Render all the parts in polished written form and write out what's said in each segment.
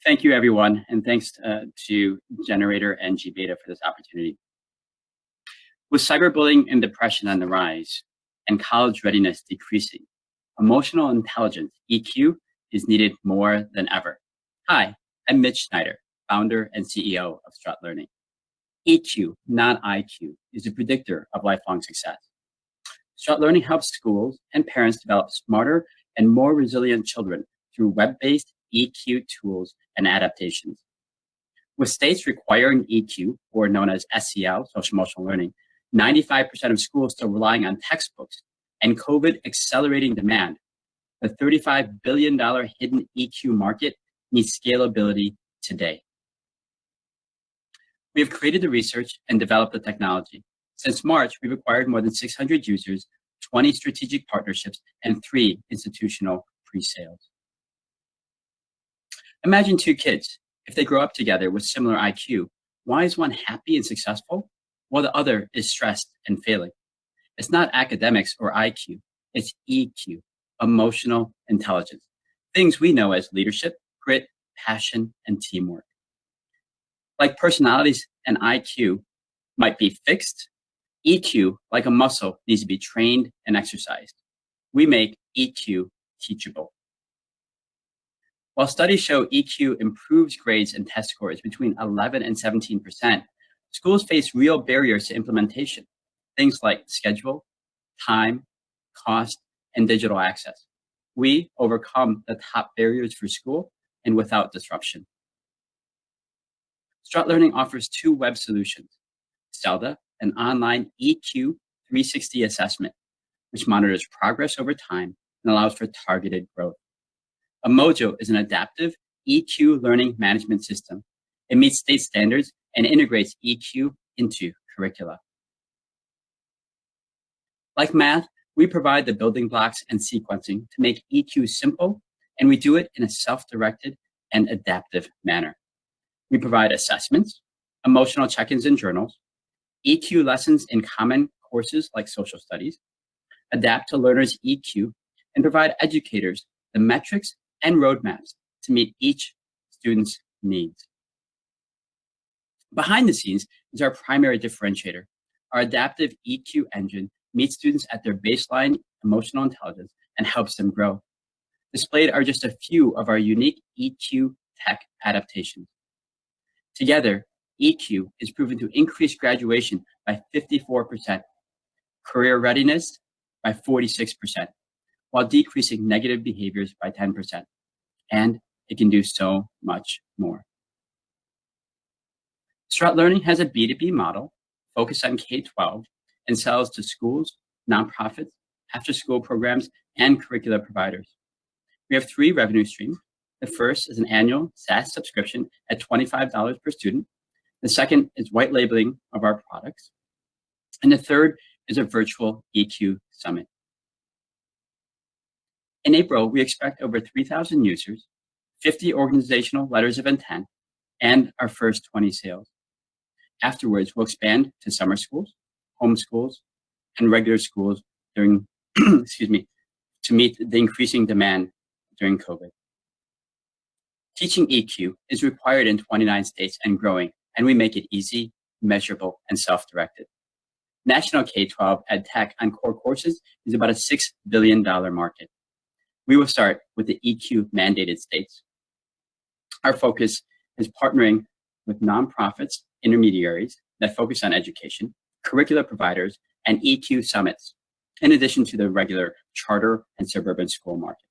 Thank you, everyone, and thanks to gener8tor and gBeta for this opportunity. With cyberbullying and depression on the rise and college readiness decreasing, emotional intelligence, EQ, is needed more than ever. Hi, I'm Mitch Snyder, founder and CEO of STRUT Learning. EQ, not IQ, is a predictor of lifelong success. STRUT Learning helps schools and parents develop smarter and more resilient children through web-based EQ tools and adaptations. With states requiring EQ, or known as SEL, social emotional learning, 95% of schools still relying on textbooks, and COVID accelerating demand, the $35 billion hidden EQ market needs scalability today. We have created the research and developed the technology. Since March, we've acquired more than 600 users, 20 strategic partnerships, and 3 institutional pre-sales. Imagine 2 kids. If they grow up together with similar IQ, why is one happy and successful while the other is stressed and failing? It's not academics or IQ, it's EQ, emotional intelligence, things we know as leadership, grit, passion, and teamwork. Like personalities and IQ might be fixed, EQ, like a muscle, needs to be trained and exercised. We make EQ teachable. While studies show EQ improves grades and test scores between 11 and 17%, schools face real barriers to implementation, things like schedule, time, cost, and digital access. We overcome the top barriers for school and without disruption. STRUT Learning offers 2 web solutions: SELDA, an online EQ 360 assessment, which monitors progress over time and allows for targeted growth. Mojo is an adaptive EQ learning management system. It meets state standards and integrates EQ into curricula. Like math, we provide the building blocks and sequencing to make EQ simple, and we do it in a self-directed and adaptive manner. We provide assessments, emotional check-ins and journals, EQ lessons in common courses like social studies, adapt to learners' EQ, and provide educators the metrics and roadmaps to meet each student's needs. Behind the scenes is our primary differentiator. Our adaptive EQ engine meets students at their baseline emotional intelligence and helps them grow. Displayed are just a few of our unique EQ tech adaptations. Together, EQ is proven to increase graduation by 54%, career readiness by 46%, while decreasing negative behaviors by 10%. And it can do so much more. STRUT Learning has a B2B model focused on K-12 and sells to schools, nonprofits, after-school programs, and curricula providers. We have 3 revenue streams. The first is an annual SaaS subscription at $25 per student. The second is white labeling of our products. And the third is a virtual EQ summit. In April, we expect over 3,000 users, 50 organizational letters of intent, and our first 20 sales. Afterwards, we'll expand to summer schools, home schools, and regular schools during, to meet the increasing demand during COVID. Teaching EQ is required in 29 states and growing, and we make it easy, measurable, and self-directed. National K-12 ed tech on core courses is about a $6 billion market. We will start with the EQ mandated states. Our focus is partnering with nonprofits, intermediaries that focus on education, curricula providers, and EQ summits, in addition to the regular charter and suburban school market.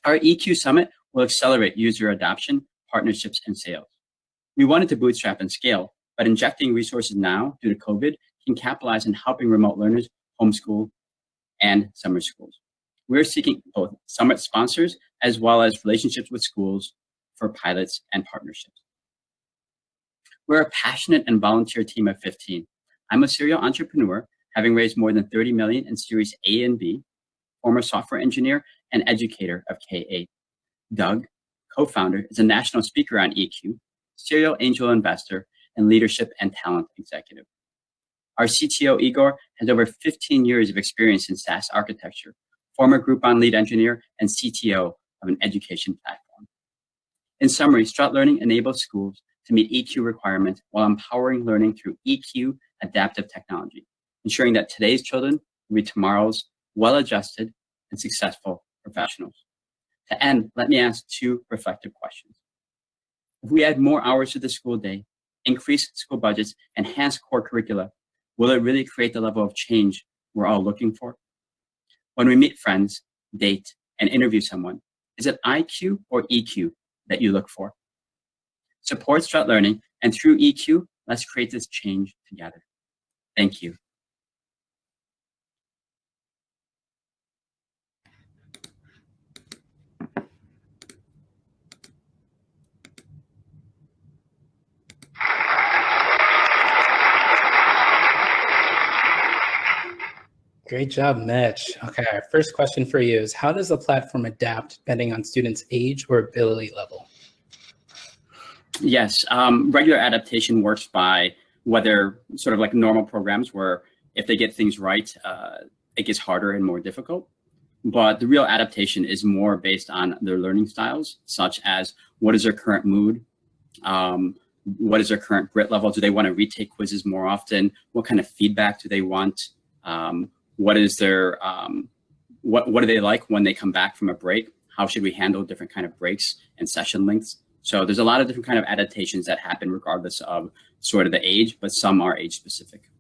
Our EQ summit will accelerate user adoption, partnerships, and sales. We wanted to bootstrap and scale, but injecting resources now due to COVID can capitalize on helping remote learners homeschool and summer schools. We're seeking both summit sponsors as well as relationships with schools for pilots and partnerships. We're a passionate and volunteer team of 15. I'm a serial entrepreneur, having raised more than 30 million in Series A and B, former software engineer and educator of K-8. Doug, co-founder, is a national speaker on EQ, serial angel investor, and leadership and talent executive. Our CTO, Igor, has over 15 years of experience in SaaS architecture, former Groupon lead engineer and CTO of an education platform. In summary, STRUT Learning enables schools to meet EQ requirements while empowering learning through EQ adaptive technology, ensuring that today's children will be tomorrow's well-adjusted and successful professionals. To end, let me ask two reflective questions. If we add more hours to the school day, increase school budgets, enhance core curricula, will it really create the level of change we're all looking for? When we meet friends, date, and interview someone, is it IQ or EQ that you look for? Support STRUT Learning, and through EQ, let's create this change together. Thank you. Great job, Mitch. Okay, our first question for you is, how does the platform adapt depending on students' age or ability level? Yes, regular adaptation works by whether sort of like normal programs where if they get things right, it gets harder and more difficult. But the real adaptation is more based on their learning styles, such as what is their current mood, what is their current grit level, do they want to retake quizzes more often, what kind of feedback do they want, what is their, what do they like when they come back from a break, how should we handle different kind of breaks and session lengths. So there's a lot of different kind of adaptations that happen regardless of sort of the age, but some are age specific.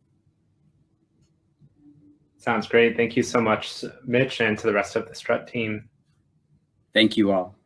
Sounds great. Thank you so much, Mitch, and to the rest of the STRUT team. Thank you all.